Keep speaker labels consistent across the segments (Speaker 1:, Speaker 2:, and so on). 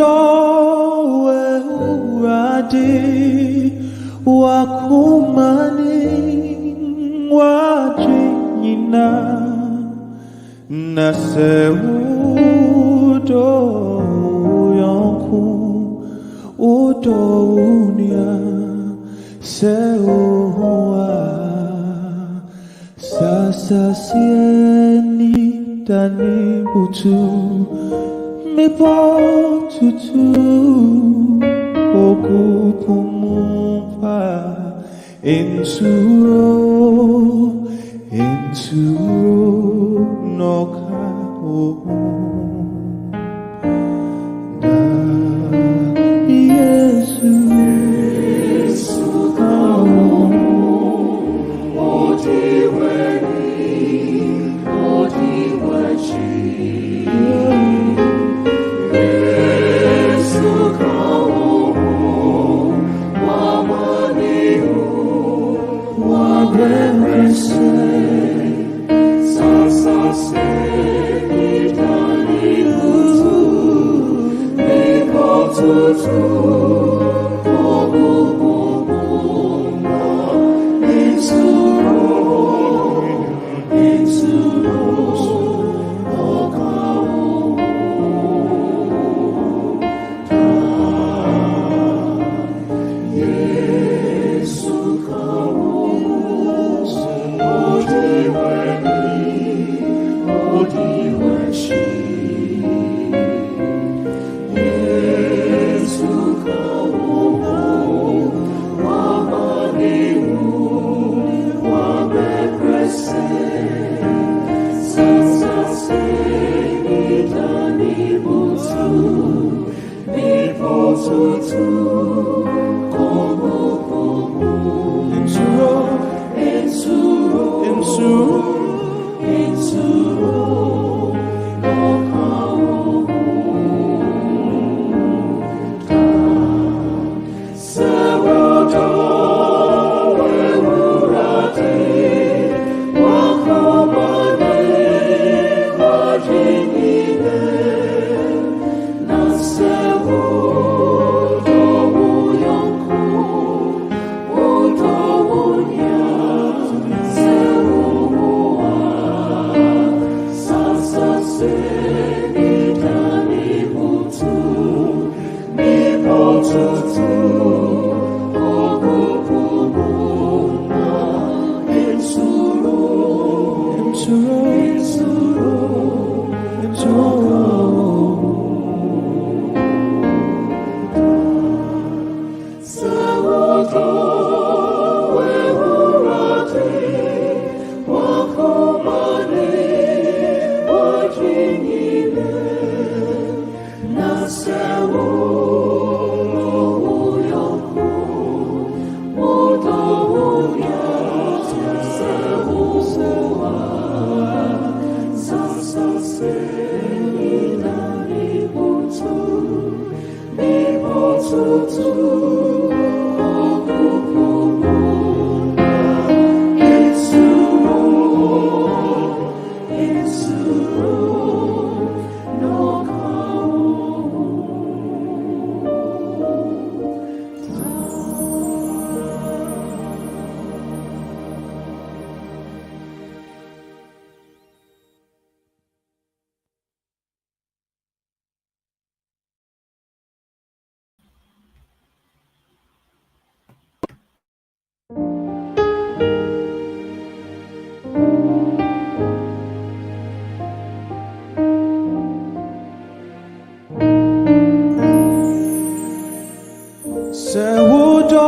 Speaker 1: Sewudowe uradi wakumani wajinyina na sewudo yonku udounia sewua sasa sieni dani butu Mipo tutu oku pumpa insuro noka na Yesu kau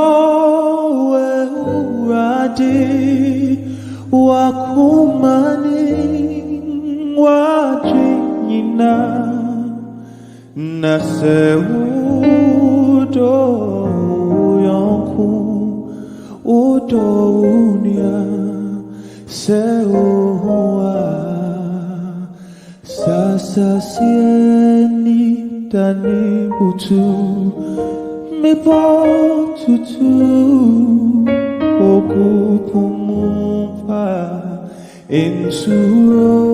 Speaker 1: Sewudowe uradi wakumani wajinyina na sewudo yonku udounia sewua sasa sieni dani butu Mipo tutu oku pumpa insuro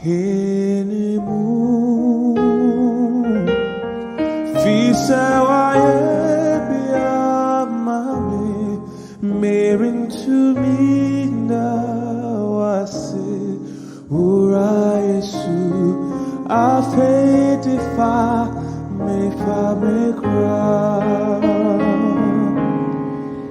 Speaker 1: Hinimu I fade if I may cry.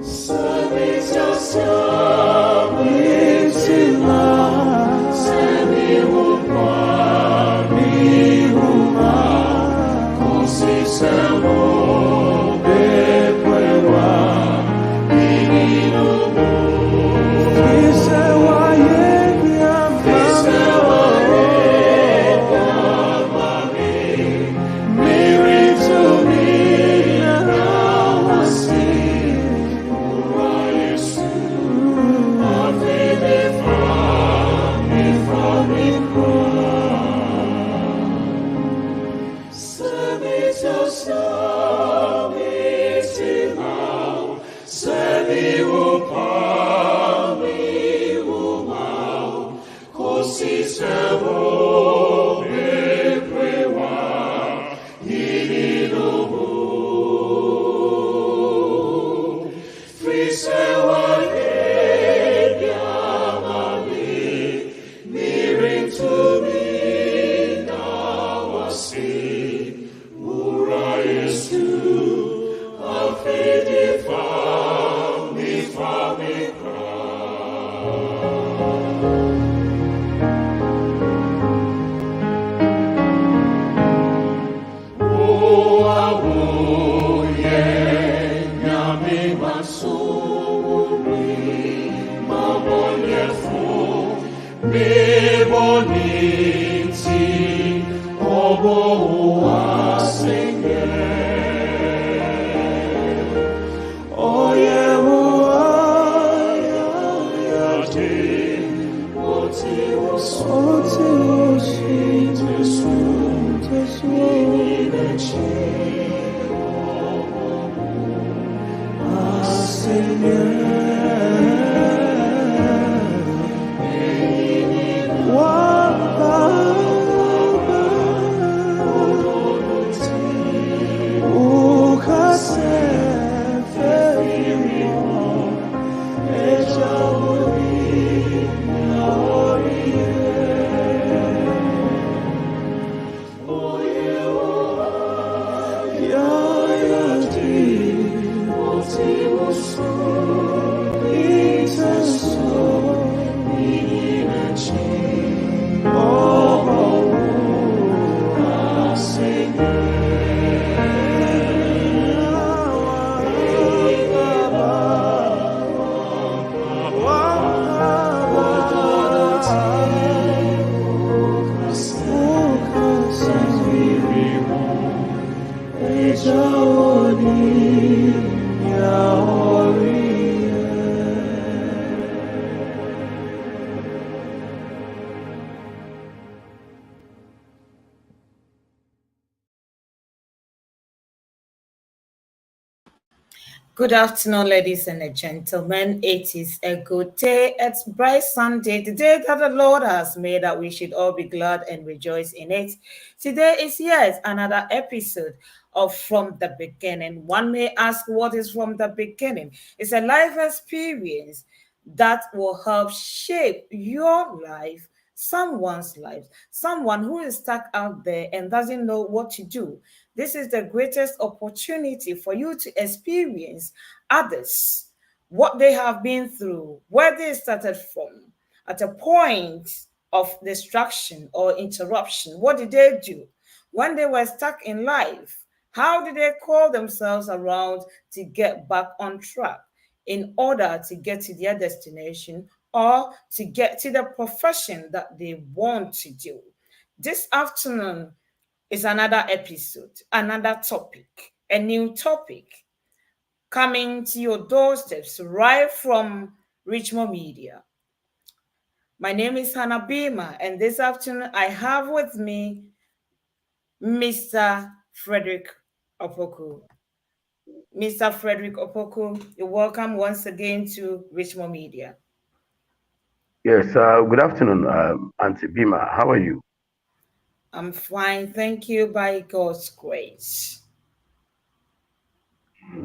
Speaker 1: Service yourself, it's in my semi woman, me woman, consistent, bequewa,
Speaker 2: Good afternoon, ladies and gentlemen. It is a good day. It's bright Sunday, the day that the Lord has made, that we should all be glad and rejoice in it. Today is yet another episode of From the Beginning. One may ask, what is from the beginning? It's a life experience that will help shape your life, someone's life, someone who is stuck out there and doesn't know what to do. This is the greatest opportunity for you to experience others, what they have been through, where they started from, at a point of distraction or interruption. What did they do when they were stuck in life? How did they call themselves around to get back on track in order to get to their destination or to get to the profession that they want to do? This afternoon, is another episode, another topic, a new topic coming to your doorsteps right from Richmond Media. My name is Hanna Bimah, and this afternoon I have with me Mr. Frederick Opku. Mr. Frederick Opku, you're welcome once again to Richmond Media.
Speaker 3: Yes, good afternoon, Auntie Bimah. How are you?
Speaker 2: I'm fine, thank you, by God's grace.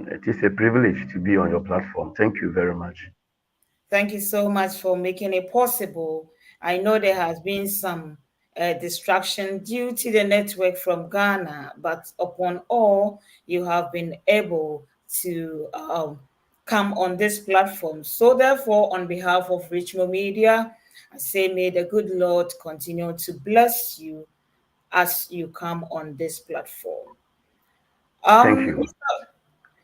Speaker 3: It is a privilege to be on your platform. Thank you very much.
Speaker 2: Thank you so much for making it possible. I know there has been some distraction due to the network from Ghana, but upon all, you have been able to come on this platform. So, therefore, on behalf of Richmond Media, I say, may the good Lord continue to bless you as you come on this platform.
Speaker 3: Thank
Speaker 2: Um,
Speaker 3: you.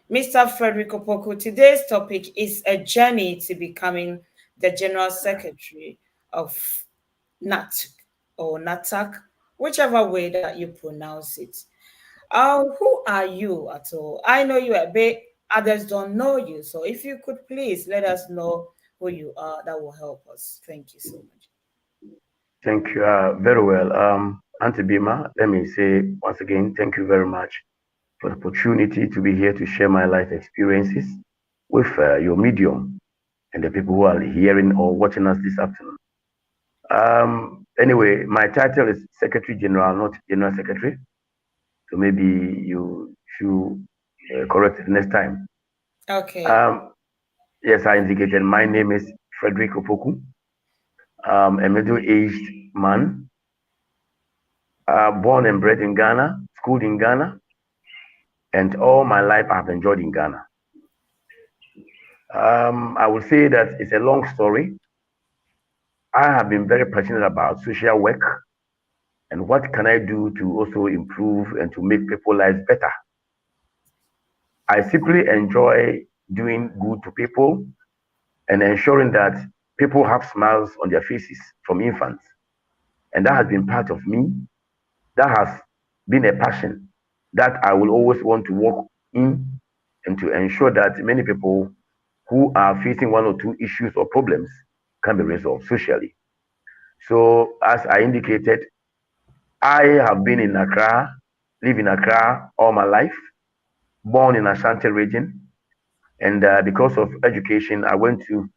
Speaker 2: Mr. Frederick Opku, today's topic is a journey to becoming the General Secretary of NATUG or NATAG, whichever way that you pronounce it. Who are you at all? I know you a bit, others don't know you. So if you could please let us know who you are, that will help us. Thank you so much.
Speaker 3: Thank you very well. Auntie Bimah, let me say once again, thank you very much for the opportunity to be here to share my life experiences with your medium and the people who are hearing or watching us this afternoon. Anyway, my title is Secretary General, not General Secretary. So maybe you should correct it next time.
Speaker 2: Okay.
Speaker 3: Um, yes, I indicated my name is Frederick Opoku. A middle-aged man, born and bred in Ghana, schooled in Ghana, and all my life I've enjoyed in Ghana. I would say that it's a long story. I have been very passionate about social work and what can I do to also improve and to make people's lives better. I simply enjoy doing good to people and ensuring that people have smiles on their faces from infants. And that has been part of me. That has been a passion that I will always want to work in and to ensure that many people who are facing one or two issues or problems can be resolved socially. So, as I indicated, I have been in Accra, live in Accra all my life, born in Ashanti region, and because of education, I went to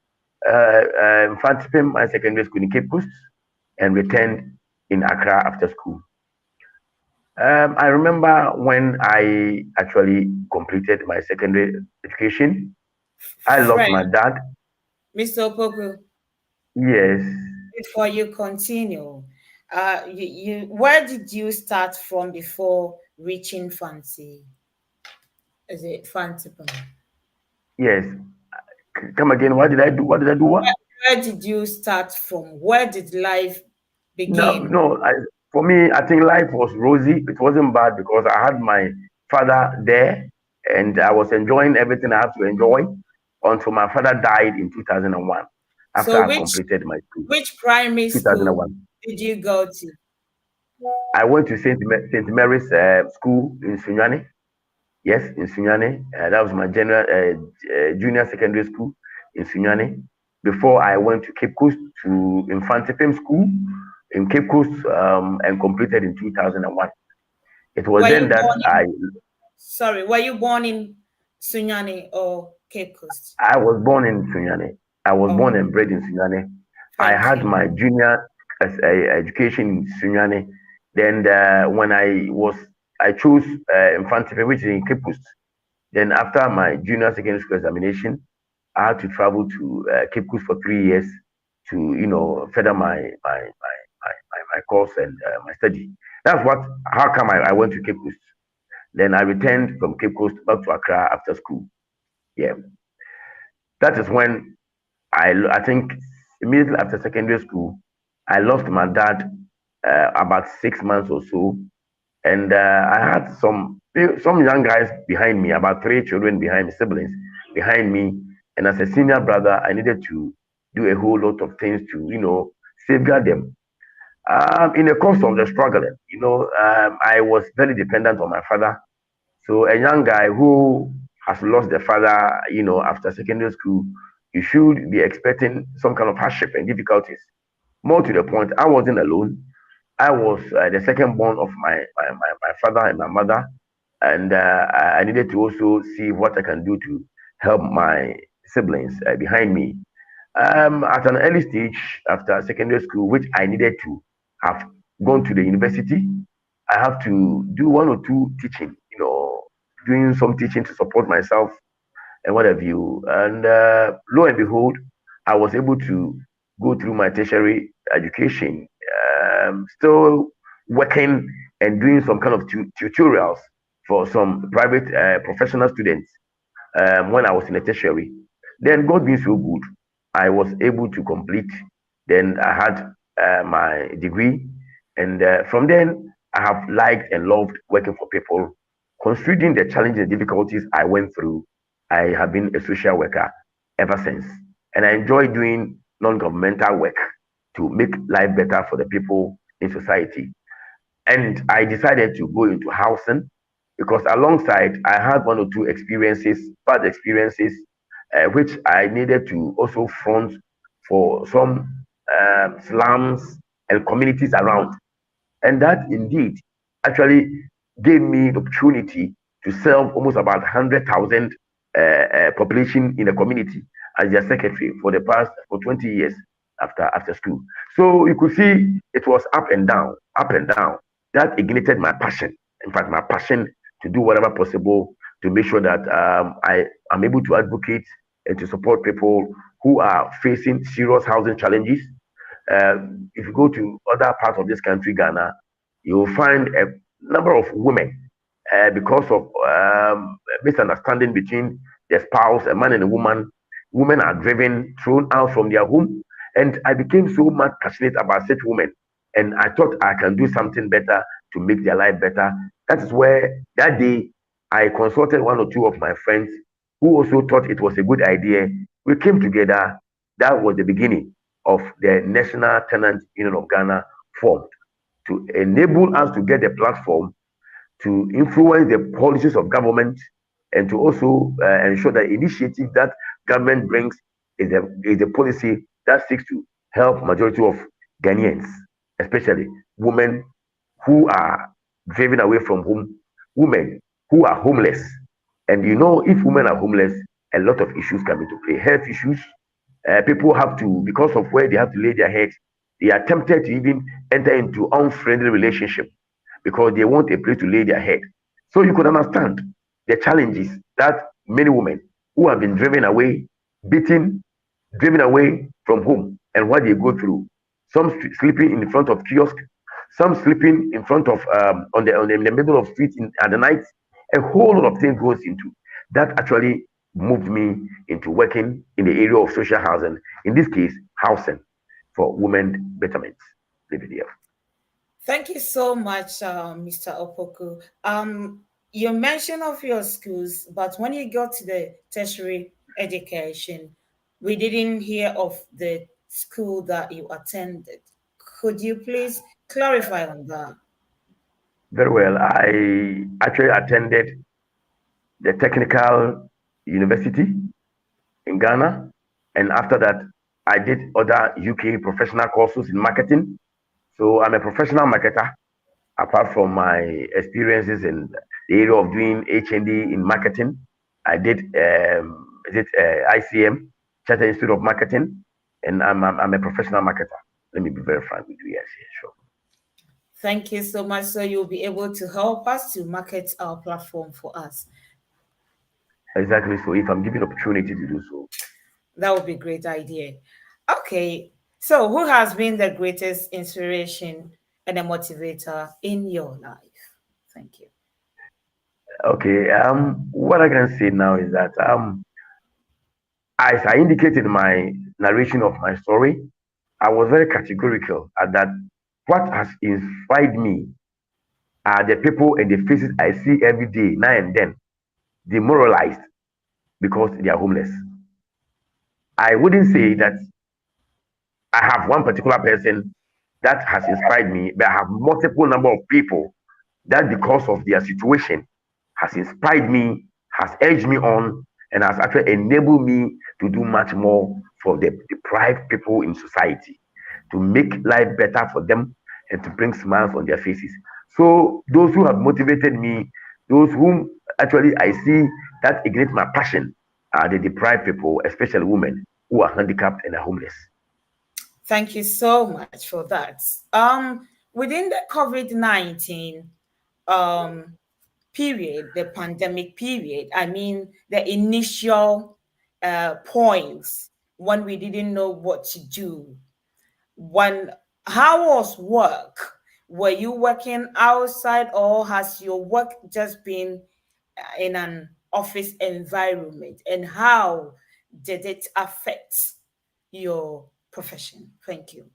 Speaker 3: Fantipim, my secondary school in Cape Coast, and returned in Accra after school. I remember when I actually completed my secondary education, I lost my
Speaker 2: Fred,
Speaker 3: dad.
Speaker 2: Mr. Opoku,
Speaker 3: Yes,
Speaker 2: before you continue, where did you start from before reaching Fancy? Is it Fancy?
Speaker 3: yes. Come again. What did I do? What did I do? What?
Speaker 2: Where did you start from? Where did life
Speaker 3: No,
Speaker 2: begin?
Speaker 3: no. For me, I think life was rosy. It wasn't bad because I had my father there, and I was enjoying everything I have to enjoy until my father died in 2001 after
Speaker 2: So
Speaker 3: I
Speaker 2: which
Speaker 3: completed my school.
Speaker 2: which primary school
Speaker 3: 2001.
Speaker 2: did you go to?
Speaker 3: I went to Saint Mary's School in Sunyani. Yes, in Sunyani. That was my general junior secondary school in Sunyani. Before I went to Cape Coast to Infante Pim School in Cape Coast and completed in 2001. It was
Speaker 2: Were
Speaker 3: then
Speaker 2: you
Speaker 3: that
Speaker 2: born in were you born in Sunyani or Cape Coast?
Speaker 3: I was born in Sunyani. I was
Speaker 2: Oh,
Speaker 3: born and bred in Sunyani. I
Speaker 2: thank
Speaker 3: had
Speaker 2: you.
Speaker 3: my junior education in Sunyani. Then when I chose Infante Pim, which is in Cape Coast. Then after my junior secondary school examination, I had to travel to Cape Coast for 3 years to further my course and my study. That's what how come I went to Cape Coast. Then I returned from Cape Coast back to Accra after school. Yeah, that is when I think immediately after secondary school, I lost my dad about 6 months or so, and I had some young guys behind me, about three children behind me, siblings behind me, and as a senior brother, I needed to do a whole lot of things to safeguard them. In the course of the struggling, I was very dependent on my father. So a young guy who has lost the father, after secondary school, you should be expecting some kind of hardship and difficulties. More to the point, I wasn't alone. I was the second born of my father and my mother, and I needed to also see what I can do to help my siblings behind me. At an early stage after secondary school, which I needed to have gone to the university, I have to do one or two teaching, doing some teaching to support myself and what have you. And lo and behold, I was able to go through my tertiary education still working and doing some kind of tutorials for some private professional students when I was in a tertiary. Then God being so good, I was able to complete. Then I had my degree, and from then I have liked and loved working for people, considering the challenges and difficulties I went through. I have been a social worker ever since, and I enjoy doing non-governmental work to make life better for the people in society. And I decided to go into housing because alongside I had one or two experiences, bad experiences, which I needed to also front for some slums and communities around. And that indeed actually gave me the opportunity to serve almost about 100,000 population in the community as their secretary for the past for 20 years after school. So you could see it was up and down, up and down. That ignited my passion. In fact, my passion to do whatever possible to make sure that I am able to advocate and to support people who are facing serious housing challenges. If you go to other parts of this country, Ghana, you will find a number of women because of misunderstanding between the spouse, a man and a woman. Women are driven, thrown out from their home, and I became so much passionate about such women, and I thought I can do something better to make their life better. That is where that day I consulted one or two of my friends who also thought it was a good idea. We came together. That was the beginning of the National Tenant Union of Ghana formed to enable us to get a platform to influence the policies of government and to also ensure that initiative that government brings is a policy that seeks to help majority of Ghanaians, especially women who are driven away from home, women who are homeless. And you know, if women are homeless, a lot of issues come into play. Health issues, people have to, because of where they have to lay their heads, they are tempted to even enter into unfriendly relationship because they want a place to lay their head. So you could understand the challenges that many women who have been driven away, beaten, driven away from home, and what they go through. Some sleeping in front of kiosk, some sleeping in front of in the middle of street at the night. A whole lot of things goes into that. Actually moved me into working in the area of social housing. In this case, housing for women betterment.
Speaker 2: Thank you so much, Mr. Opoku. You mentioned of your schools, but when you got to the tertiary education, we didn't hear of the school that you attended. Could you please clarify on that?
Speaker 3: Very well. I actually attended the technical university in Ghana, and after that, I did other UK professional courses in marketing. So I'm a professional marketer. Apart from my experiences in the area of doing HND in marketing, I did ICM, Chartered Institute of Marketing, and I'm a professional marketer. Let me be very frank with you. Yes, yes, sure.
Speaker 2: Thank you so much. So you'll be able to help us to market our platform for us.
Speaker 3: Exactly. So if I'm given opportunity to do so.
Speaker 2: That would be a great idea. Okay. So who has been the greatest inspiration and a motivator in your life? Thank you.
Speaker 3: Okay. What I can say now is that as I indicated in my narration of my story, I was very categorical at that. What has inspired me are the people and the faces I see every day, now and then, demoralized because they are homeless. I wouldn't say that I have one particular person that has inspired me, but I have multiple number of people that because of their situation has inspired me, has urged me on, and has actually enabled me to do much more for the deprived people in society, to make life better for them and to bring smiles on their faces. So those who have motivated me, those whom actually I see that ignite my passion are the deprived people, especially women who are handicapped and are homeless.
Speaker 2: Thank you so much for that. Within the COVID-19 um, period, the pandemic period, I mean, the initial points when we didn't know what to do, when How was work? Were you working outside, or has your work just been in an office environment? And how did it affect your profession? Thank you.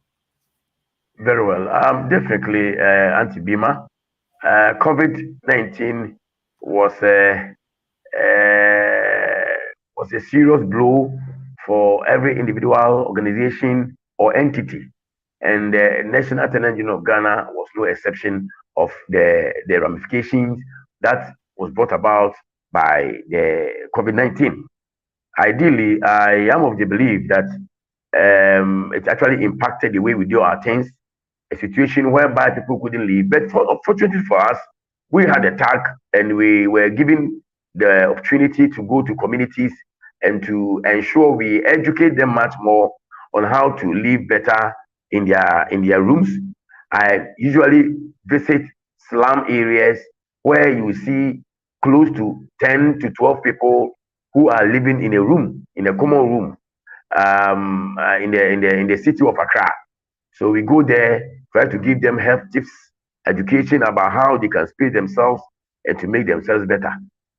Speaker 3: Very well. Definitely, Auntie Bimah. COVID-19 was a uh, was a serious blow for every individual, organization, or entity. And the National Attendance Union of Ghana was no exception of the ramifications that was brought about by the COVID-19. Ideally, I am of the belief that it actually impacted the way we do our things, a situation whereby people couldn't leave. But unfortunately for us, we had a tag and we were given the opportunity to go to communities and to ensure we educate them much more on how to live better in their rooms. I usually visit slum areas where you see close to 10 to 12 people who are living in a room, in a common room, in the city of Accra. So we go there, try to give them health tips, education about how they can space themselves and to make themselves better.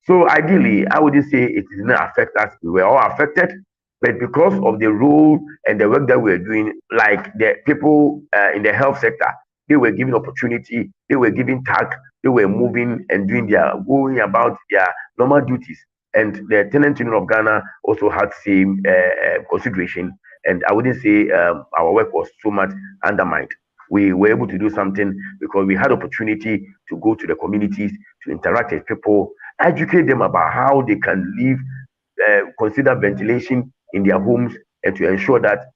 Speaker 3: So ideally, I wouldn't say it did not affect us. We were all affected, but because of the role and the work that we were doing, like the people in the health sector, they were given opportunity, they were given tag, they were moving and doing their going about their normal duties. And the tenant union of Ghana also had same consideration. And I wouldn't say our work was so much undermined. We were able to do something because we had opportunity to go to the communities, to interact with people, educate them about how they can live, consider ventilation in their homes, and to ensure that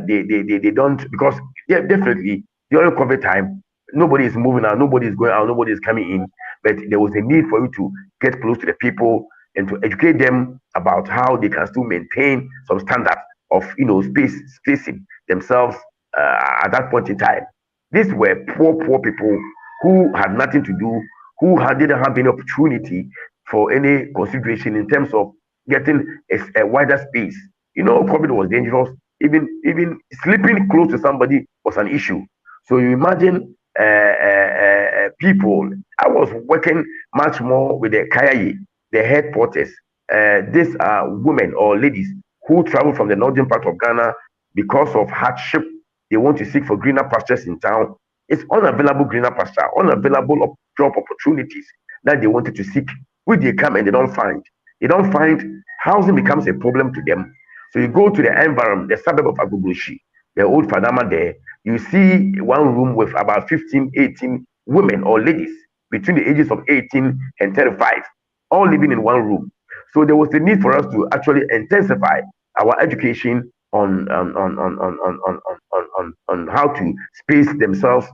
Speaker 3: they don't, because yeah, definitely during COVID time, nobody is moving out, nobody is going out, nobody is coming in, but there was a need for you to get close to the people and to educate them about how they can still maintain some standard of spacing themselves at that point in time. These were poor people who had nothing to do, didn't have any opportunity for any consideration in terms of getting a wider space. COVID was dangerous. Even sleeping close to somebody was an issue. So you imagine people. I was working much more with the Kayayi, the head porters. These are women or ladies who travel from the northern part of Ghana because of hardship. They want to seek for greener pastures in town. It's unavailable greener pasture, unavailable job opportunities that they wanted to seek, which they come and they don't find. They don't find. Housing becomes a problem to them. So you go to the environment, the suburb of Agubushi, the old Fadama there, you see one room with about 15, 18 women or ladies between the ages of 18 and 35, all living in one room. So there was a need for us to actually intensify our education on how to space themselves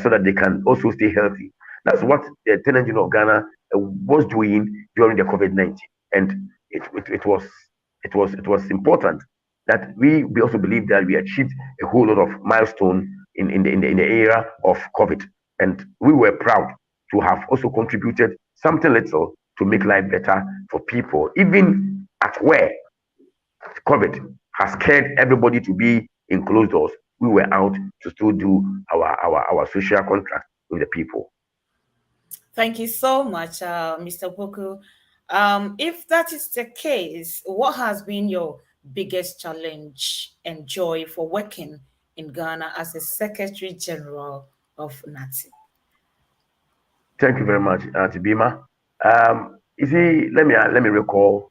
Speaker 3: so that they can also stay healthy. That's what the tenant union of Ghana was doing during the COVID-19, and it was important that we also believe that we achieved a whole lot of milestone in the era of COVID, and we were proud to have also contributed something little to make life better for people, even at where COVID has scared everybody to be in closed doors. We were out to still do our social contract with the people.
Speaker 2: Thank you so much, Mr. Boku. If that is the case, what has been your biggest challenge and joy for working in Ghana as a Secretary General of NATUG?
Speaker 3: Thank you very much, Auntie Bima. You see, let me recall.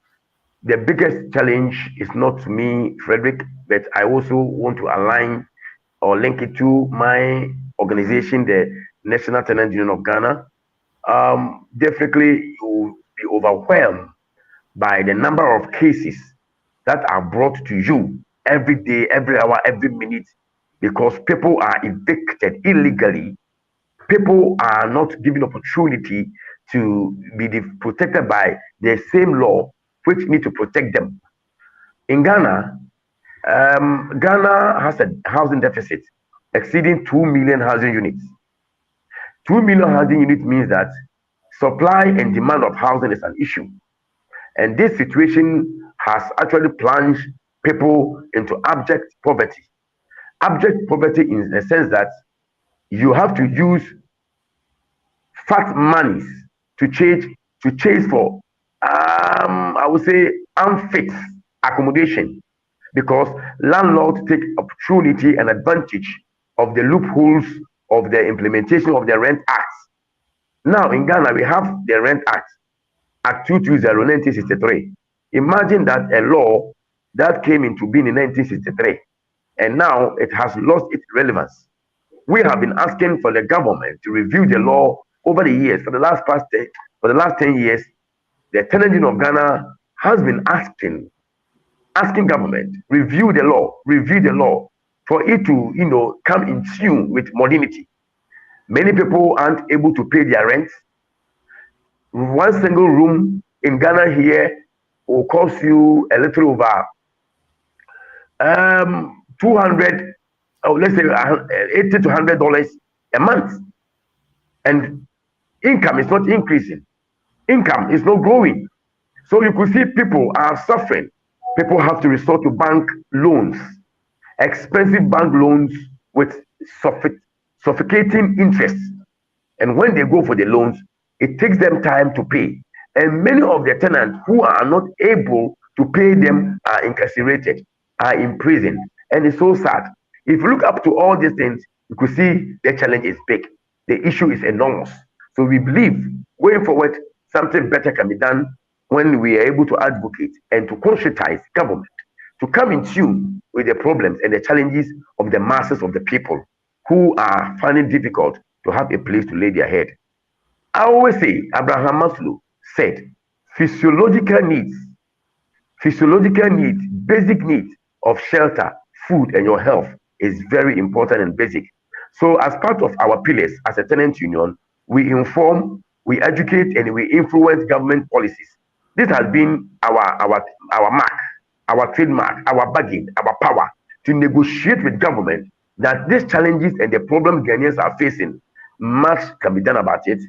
Speaker 3: The biggest challenge is not me, Frederick, but I also want to align or link it to my organization, the National Tenant Union of Ghana. Definitely, you will be overwhelmed by the number of cases that are brought to you every day, every hour, every minute, because people are evicted illegally. People are not given opportunity to be protected by the same law which need to protect them. In Ghana, Ghana has a housing deficit exceeding 2 million housing units. 2 million housing units means that supply and demand of housing is an issue. And this situation has actually plunged people into abject poverty. abject poverty in the sense that you have to use fat monies to chase for I would say unfit accommodation, because landlords take opportunity and advantage of the loopholes of the implementation of the Rent Act. Now in Ghana we have the Rent Act, Act 220 1963. Imagine that a law that came into being in 1963 and now it has lost its relevance. We have been asking for the government to review the law over the years. For the last 10 years, the tenant union of Ghana has been asking government review the law for it to come in tune with modernity. Many people aren't able to pay their rent. One single room in Ghana here will cost you a little over 200, or let's say 80 to $100 a month, and income is not increasing, income is not growing. So you could see people are suffering. People have to resort to bank loans, expensive bank loans with suffocating interest. And when they go for the loans, it takes them time to pay. And many of the tenants who are not able to pay them are incarcerated, are in prison. And it's so sad. If you look up to all these things, you could see the challenge is big. The issue is enormous. So we believe going forward, something better can be done when we are able to advocate and to conscientize government to come in tune with the problems and the challenges of the masses of the people who are finding it difficult to have a place to lay their head. I always say, Abraham Maslow said, physiological needs, basic needs of shelter, food, and your health is very important and basic. So, as part of our pillars as a tenant union, we inform, we educate, and we influence government policies. This has been our mark, our trademark, our bargain, our power to negotiate with government that these challenges and the problems Ghanaians are facing, much can be done about it.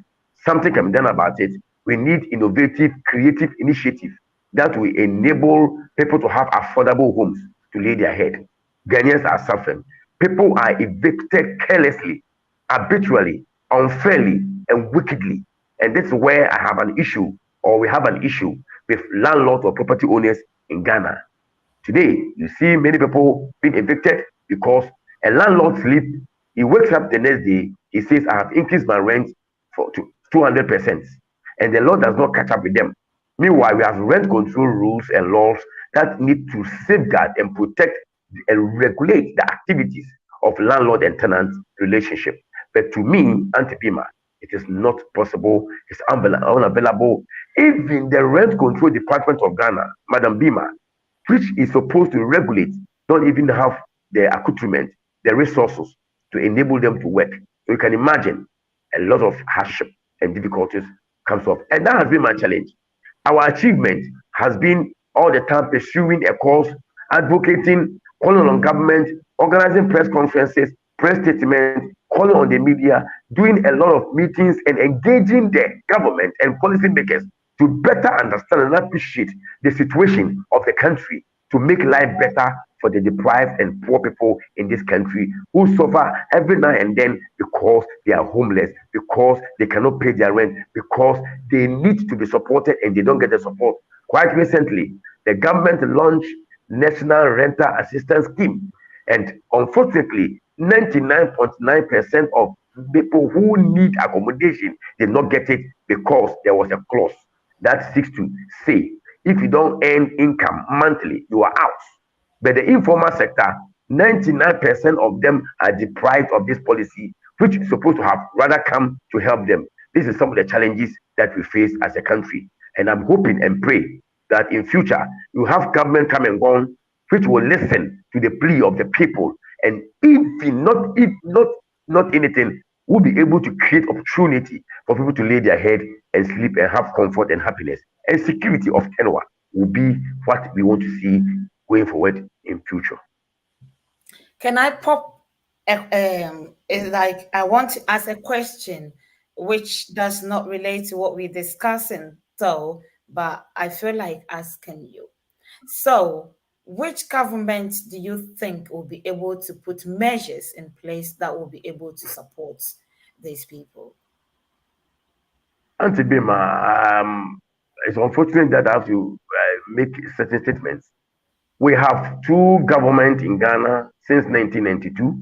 Speaker 3: Something can be done about it. We need innovative, creative initiative that will enable people to have affordable homes to lay their head. Ghanaians are suffering. People are evicted carelessly, arbitrarily, unfairly, and wickedly. And that's where I have an issue, or we have an issue with landlords or property owners in Ghana. Today, you see many people being evicted because a landlord sleep. He wakes up the next day, he says, I have increased my rent for 200%, and the law does not catch up with them. Meanwhile, we have rent control rules and laws that need to safeguard and protect and regulate the activities of landlord and tenant relationship. But to me, Auntie Bimah, it is not possible. It's unavailable. Even the rent control department of Ghana, Madam Bimah, which is supposed to regulate, don't even have the accoutrement, the resources to enable them to work. So you can imagine a lot of hardship and difficulties comes up. And that has been my challenge. Our achievement has been all the time pursuing a cause, advocating, calling on government, organizing press conferences, press statements, calling on the media, doing a lot of meetings and engaging the government and policymakers to better understand and appreciate the situation of the country to make life better for the deprived and poor people in this country who suffer every now and then because they are homeless, because they cannot pay their rent, because they need to be supported and they don't get the support. Quite recently, the government launched National Rental Assistance Scheme, and unfortunately, 99.9% of people who need accommodation did not get it because there was a clause that seeks to say if you don't earn income monthly, you are out. But the informal sector, 99% of them are deprived of this policy, which is supposed to have rather come to help them. This is some of the challenges that we face as a country. And I'm hoping and pray that in future you have government come and gone, which will listen to the plea of the people, and if not anything, will be able to create opportunity for people to lay their head and sleep and have comfort and happiness. And security of tenure will be what we want to see going forward in future.
Speaker 2: Can I pop? It's like I want to ask a question, which does not relate to what we're discussing, though, but I feel like asking you. So, which government do you think will be able to put measures in place that will be able to support these people?
Speaker 3: Auntie Bimah, it's unfortunate that I have to make certain statements. We have two governments in Ghana since 1992.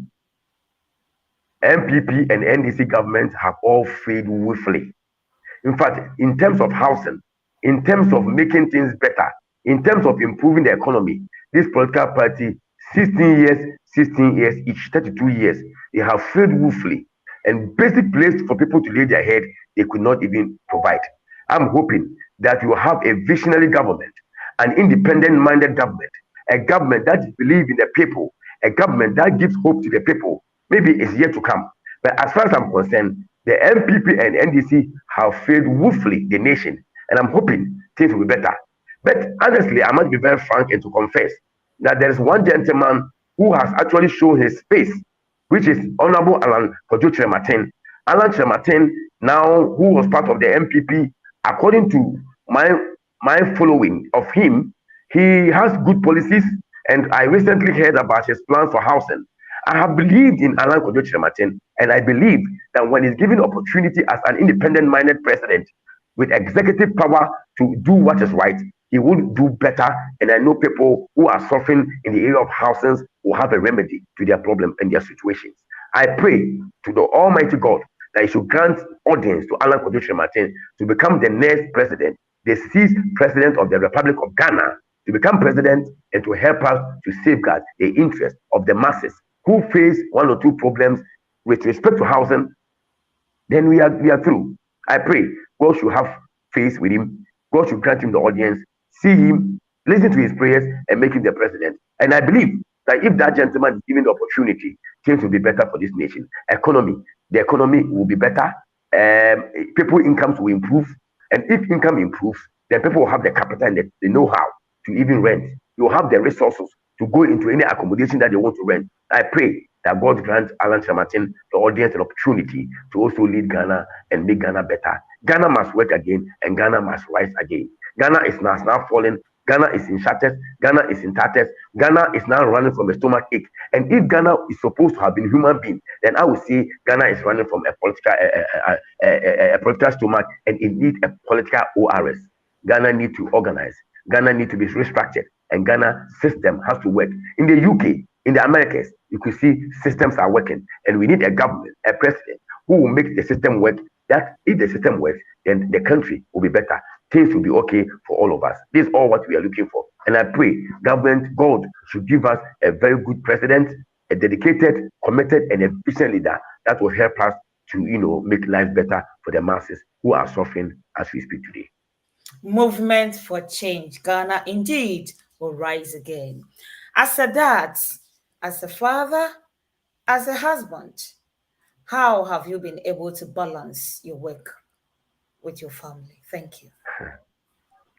Speaker 3: MPP and NDC governments have all failed woefully. In fact, in terms of housing, in terms of making things better, in terms of improving the economy, this political party, 16 years each, 32 years, they have failed woefully. And basic place for people to lay their head, they could not even provide. I'm hoping that you have a visionary government, an independent-minded government, a government that believes in the people, a government that gives hope to the people. Maybe it's yet to come. But as far as I'm concerned, the MPP and NDC have failed woefully the nation, and I'm hoping things will be better. But honestly, I must be very frank and to confess that there is one gentleman who has actually shown his face, which is Honorable Alan Kojo. Alan Trematin, now who was part of the MPP, according to my my following of him, he has good policies, and I recently heard about his plans for housing. I have believed in Alan Kojo, and I believe that when he's given opportunity as an independent-minded president with executive power to do what is right, he will do better. And I know people who are suffering in the area of housing will have a remedy to their problem and their situations. I pray to the Almighty God that He should grant audience to Alan Kojo to become the next president, the sixth president of the Republic of Ghana, to become president and to help us to safeguard the interest of the masses who face one or two problems with respect to housing. Then we are through. I pray God should have faith with him. God should grant him the audience, see him, listen to his prayers, and make him the president. And I believe that if that gentleman is given the opportunity, things will be better for this nation. The economy will be better. People incomes will improve, and if income improves, then people will have the capital and the know-how to even rent. You will have the resources to go into any accommodation that they want to rent. I pray that God grant Alan Trematin the audience and opportunity to also lead Ghana and make Ghana better. Ghana must work again, and Ghana must rise again. Ghana is now falling. Ghana is in shatters. Ghana is in tatters. Ghana is now running from a stomach ache. And if Ghana is supposed to have been human being, then I would say Ghana is running from a political stomach, and it needs a political ORS. Ghana need to organize. Ghana need to be restructured, and Ghana system has to work. In the UK, in the Americas, you could see systems are working, and we need a government, a president who will make the system work. That if the system works, then the country will be better. Things will be okay for all of us. This is all what we are looking for. And I pray government, God should give us a very good president, a dedicated, committed, and efficient leader that will help us to, make life better for the masses who are suffering as we speak today.
Speaker 2: Movement for change. Ghana indeed will rise again. As a dad, as a father, as a husband, how have you been able to balance your work with your family? Thank you.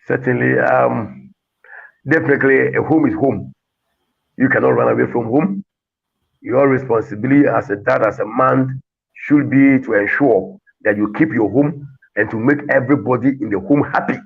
Speaker 3: Certainly, definitely, a home is home. You cannot run away from home. Your responsibility as a dad, as a man, should be to ensure that you keep your home and to make everybody in the home happy.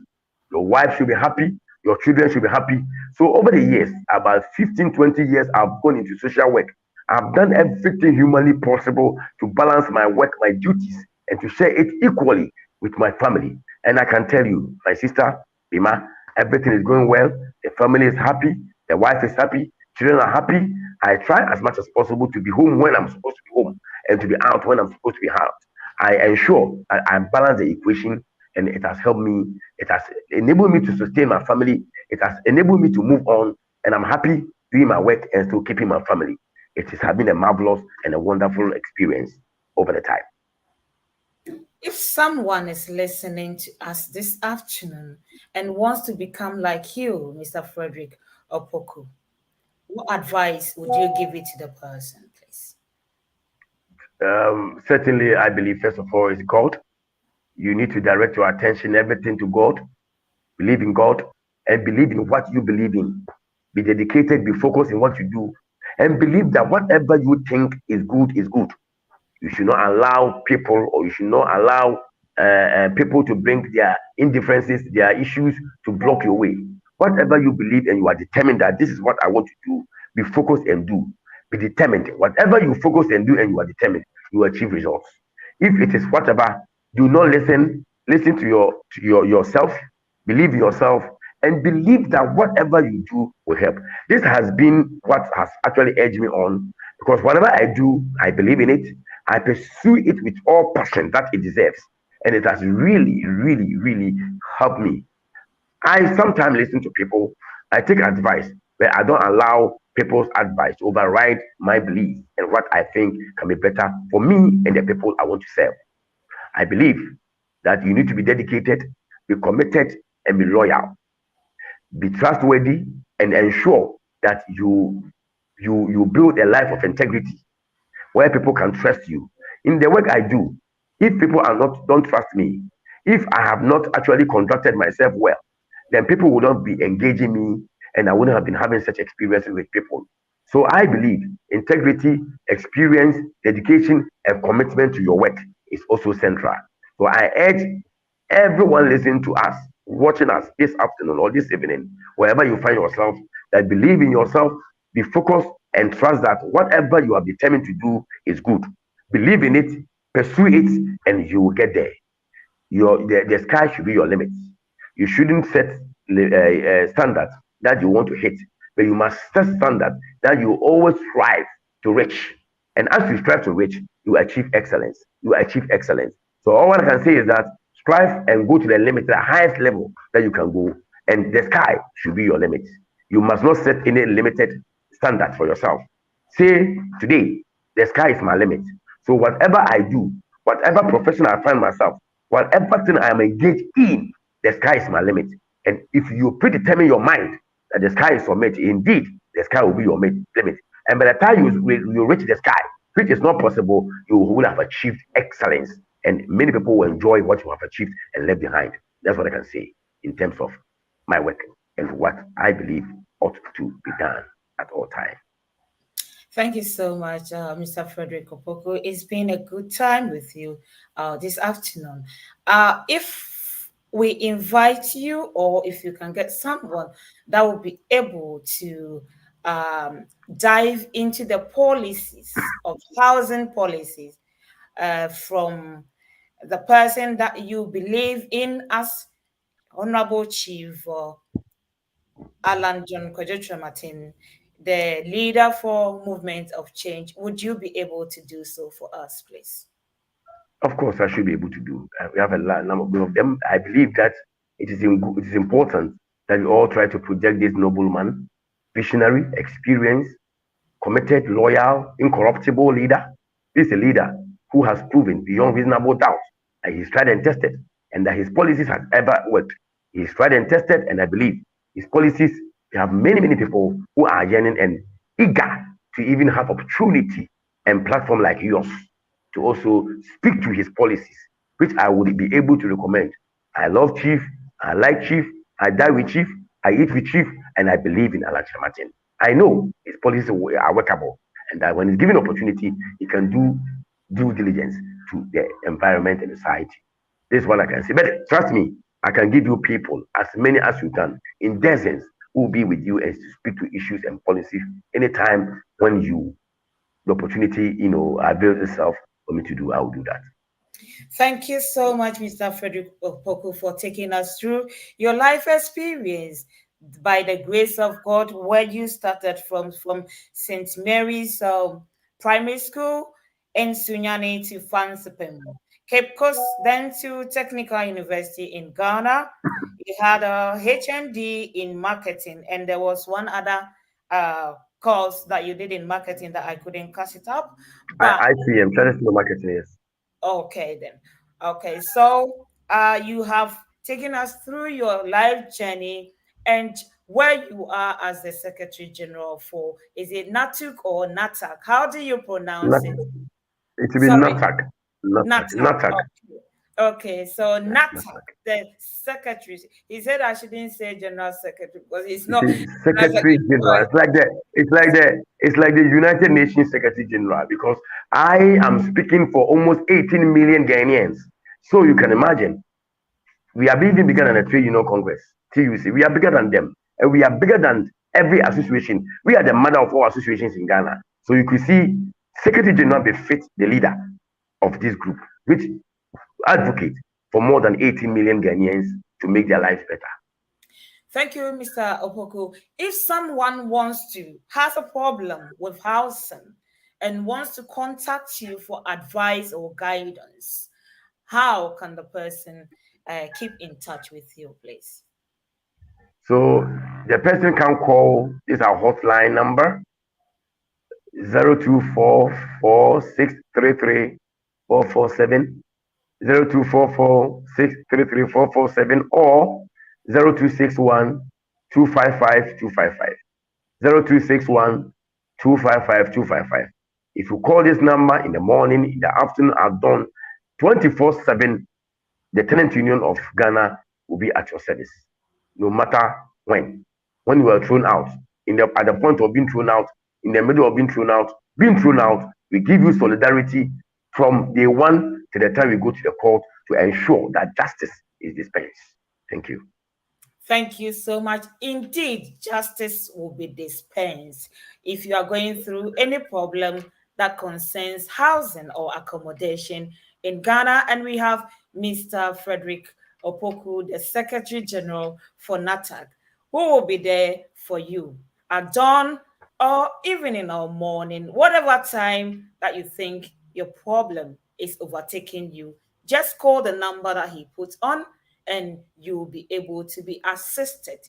Speaker 3: Your wife should be happy. Your children should be happy. So over the years, about 15, 20 years, I've gone into social work. I've done everything humanly possible to balance my work, my duties, and to share it equally with my family. And I can tell you, my sister, Bimah, everything is going well. The family is happy. The wife is happy. Children are happy. I try as much as possible to be home when I'm supposed to be home and to be out when I'm supposed to be out. I ensure I balance the equation, and it has helped me. It has enabled me to sustain my family. It has enabled me to move on, and I'm happy doing my work and still keeping my family. It has been a marvelous and a wonderful experience over the time.
Speaker 2: If someone is listening to us this afternoon and wants to become like you, Mr. Frederick Opku, what advice would you give it to the person, please?
Speaker 3: Certainly, I believe first of all is God. You need to direct your attention, everything to God. Believe in God and believe in what you believe in. Be dedicated, be focused in what you do, and believe that whatever you think is good is good. You should not allow people, or you should not allow people to bring their indifferences, their issues to block your way. Whatever you believe and you are determined that this is what I want to do, be focused and do. Be determined. Whatever you focus and do and you are determined, you will achieve results. If it is whatever, do not listen to your yourself, believe in yourself, and believe that whatever you do will help. This has been what has actually urged me on, because whatever I do, I believe in it. I pursue it with all passion that it deserves, and it has really, really, really helped me. I sometimes listen to people. I take advice, but I don't allow people's advice to override my belief and what I think can be better for me and the people I want to serve. I believe that you need to be dedicated, be committed, and be loyal. Be trustworthy, and ensure that you build a life of integrity where people can trust you. In the work I do, if people are not don't trust me, if I have not actually conducted myself well, then people would not be engaging me, and I wouldn't have been having such experiences with people. So I believe integrity, experience, dedication, and commitment to your work is also central. So I urge everyone listening to us, watching us this afternoon or this evening, wherever you find yourself, that believe in yourself, be focused, and trust that whatever you are determined to do is good. Believe in it, pursue it, and you will get there. The sky should be your limit. You shouldn't set standards that you want to hit, but you must set standards that you always strive to reach. And as you strive to reach, you achieve excellence. You achieve excellence. So all I can say is that strive and go to the limit, the highest level that you can go, and the sky should be your limit. You must not set any limited standard for yourself. Say today, the sky is my limit. So whatever I do, whatever profession I find myself, whatever thing I am engaged in, the sky is my limit. And if you predetermine your mind that the sky is your limit, indeed, the sky will be your limit. And by the time you reach the sky, which is not possible, you will have achieved excellence. And many people will enjoy what you have achieved and left behind. That's what I can say in terms of my work and what I believe ought to be done at all times.
Speaker 2: Thank you so much, Mr. Frederick Opoko. It's been a good time with you this afternoon. If we invite you, or if you can get someone that will be able to dive into the policies of housing policies from the person that you believe in as Honorable Chief Alan John Kojotra Martin, the leader for Movement of Change. Would you be able to do so for us, please?
Speaker 3: Of course, I should be able to do. We have a number of them. I believe that it is important that we all try to project this nobleman, visionary, experienced, committed, loyal, incorruptible leader. This is a leader who has proven beyond reasonable doubt that he's tried and tested and that his policies have ever worked. He's tried and tested, and I believe his policies, we have many, many people who are yearning and eager to even have opportunity and platform like yours to also speak to his policies, which I would be able to recommend. I love Chief, I like Chief, I die with Chief, I eat with Chief, and I believe in Alan Martin. I know his policies are workable, and that when he's given opportunity, he can do due diligence to the environment and society. This is what I can say. But trust me, I can give you people, as many as you can, in dozens, who will be with you and to speak to issues and policies anytime when the opportunity, avails itself for me to do, I will do that.
Speaker 2: Thank you so much, Mr. Frederick Opoku, for taking us through your life experience. By the grace of God, where you started from St. Mary's Primary School in Sunyani to Fansipim, Cape Coast, then to Technical University in Ghana. You had a HND in marketing, and there was one other course that you did in marketing that I couldn't catch it up. But
Speaker 3: ICM, traditional marketing, yes.
Speaker 2: okay, then. Okay, so you have taken us through your life journey and where you are as the Secretary General for, is it NATUG or NATAG? How do you pronounce
Speaker 3: Not,
Speaker 2: it?
Speaker 3: it will be
Speaker 2: Sorry,
Speaker 3: NATAG.
Speaker 2: NATAG.
Speaker 3: NATAG.
Speaker 2: Okay, so NATAG,
Speaker 3: NATAG.
Speaker 2: the secretary. He said I shouldn't say general secretary because he's
Speaker 3: You
Speaker 2: not
Speaker 3: see,
Speaker 2: general
Speaker 3: Secretary
Speaker 2: secretary.
Speaker 3: General. It's like the United Nations Secretary General, because I am speaking for almost 18 million Ghanaians. So you can imagine, we are even bigger than the Trade Union Congress, TUC. We are bigger than them. and we are bigger than every association. We are the mother of all associations in Ghana. So you could see Secretary General befits the leader of this group, which advocate for more than 18 million Ghanaians to make their lives better.
Speaker 2: Thank you, Mr. Opku. If someone has a problem with housing and wants to contact you for advice or guidance, how can the person keep in touch with you, please?
Speaker 3: So the person can call, this is our hotline number, 0244633447, 0244633447, or 0261 255 255, 0261 255 255. If you call this number in the morning, in the afternoon, at dawn, 24/7, the Tenant Union of Ghana will be at your service, no matter when. When you are thrown out, at the point of being thrown out, in the middle of being thrown out, we give you solidarity from day one to the time we go to the court to ensure that justice is dispensed. Thank you.
Speaker 2: Thank you so much. Indeed, justice will be dispensed. If you are going through any problem that concerns housing or accommodation in Ghana, and we have Mr. Frederick Opku, the Secretary General for NATUG, who will be there for you at dawn or evening or morning, whatever time that you think your problem is overtaking you. Just call the number that he puts on, and you will be able to be assisted.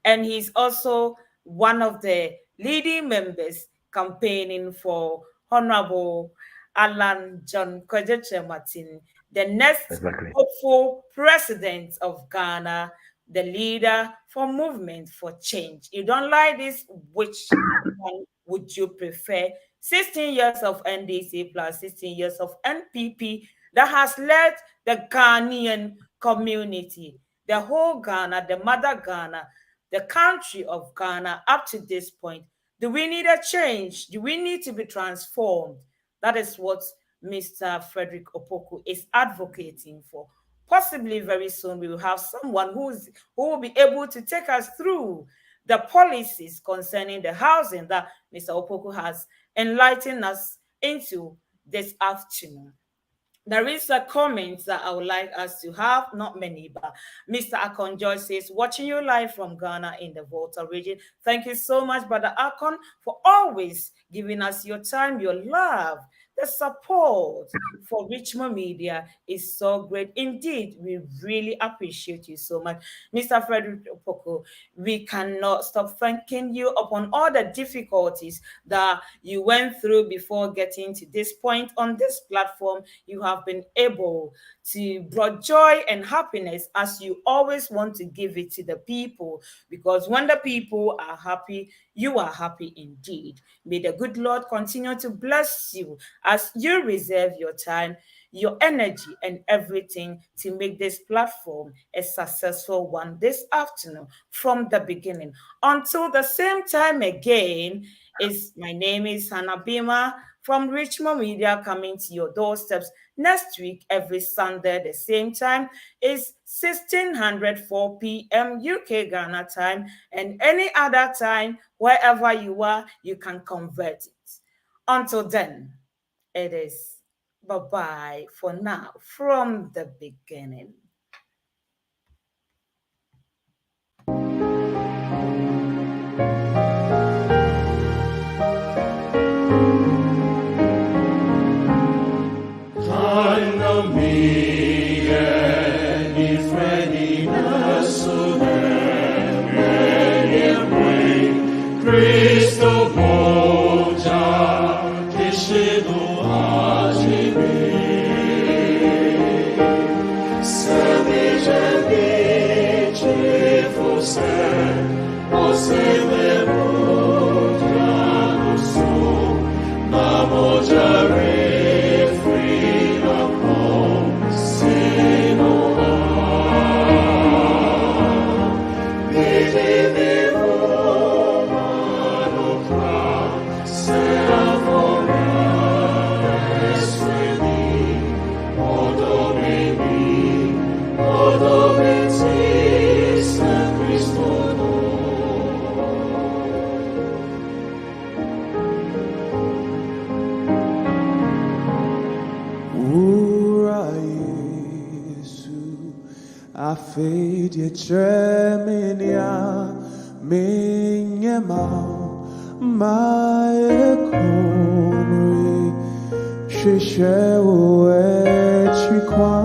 Speaker 2: And he's also one of the leading members campaigning for Honorable Alan John Kojeche Martin, the next hopeful president of Ghana, the leader for Movement for Change. You don't like this? Which one would you prefer? 16 years of NDC plus 16 years of NPP that has led the Ghanaian community, the whole Ghana, the mother Ghana, the country of Ghana up to this point. Do we need a change? Do we need to be transformed? That is what Mr. Frederick Opku is advocating for. Possibly very soon we will have someone who will be able to take us through the policies concerning the housing that Mr. Opku has enlightened us into this afternoon. There is a comment that I would like us to have, not many, but Mr. Akonjoy says, watching you live from Ghana in the Volta region. Thank you so much, Brother Akon, for always giving us your time, your love. The support for Richmond Media is so great. Indeed, we really appreciate you so much. Mr. Frederick Opku, we cannot stop thanking you upon all the difficulties that you went through before getting to this point on this platform. You have been able to bring joy and happiness as you always want to give it to the people, because when the people are happy, you are happy indeed. May the good Lord continue to bless you as you reserve your time, your energy, and everything to make this platform a successful one this afternoon from the beginning. Until the same time again, my name is Hanna Bimah from Richmond Media, coming to your doorsteps next week, every Sunday, the same time is 1604 p.m. UK Ghana time, and any other time, wherever you are, you can convert it. Until then, it is bye-bye for now from the beginning.
Speaker 1: Cristo voja, Cristo agime. Semejante você levou no sul, na moja refri upon Sinoa. Cristo Afedia Germania, Minyama, Maya Comri, Shishew Echikwan,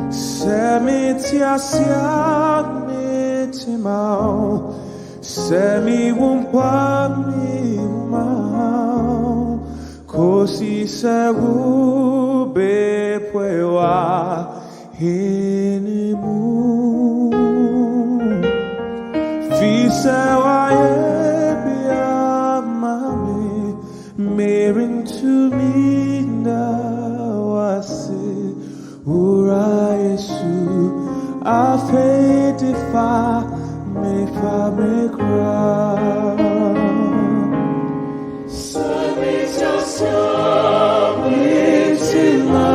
Speaker 1: Semitia Siak Mitimau, Semi Wumpami Mau, Kosi Sewu Bepewa. Hinimu Visa Wayebia Mami Merin to me Nawasi Ura Yesu Afe Defa Me Fa Me Kra Service yourself Mitima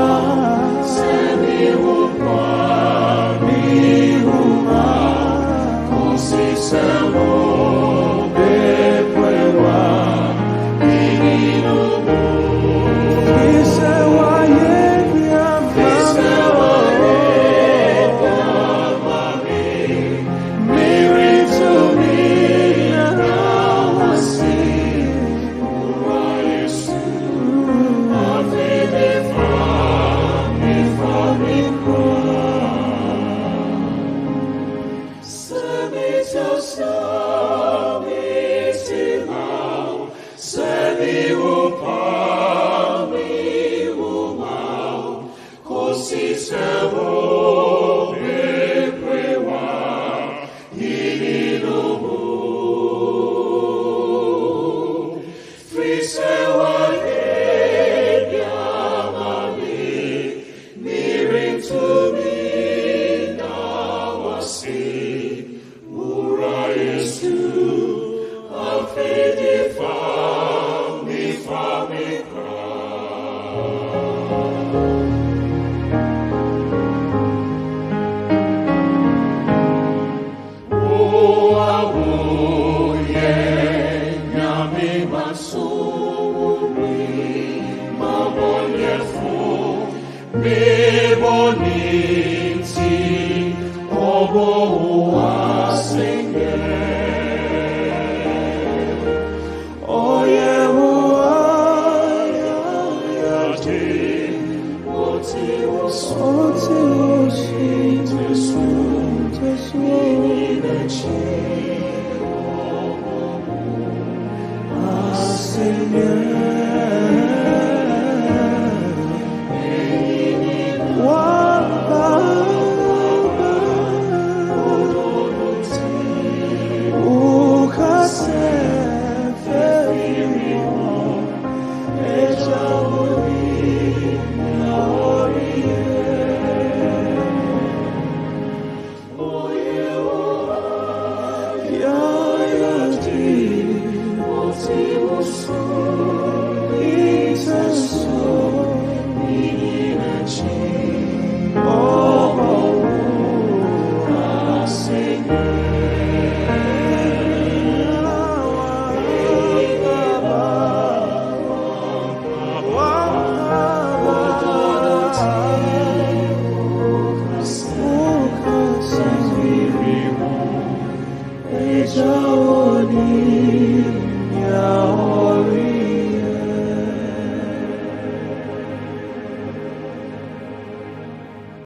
Speaker 4: Jawoni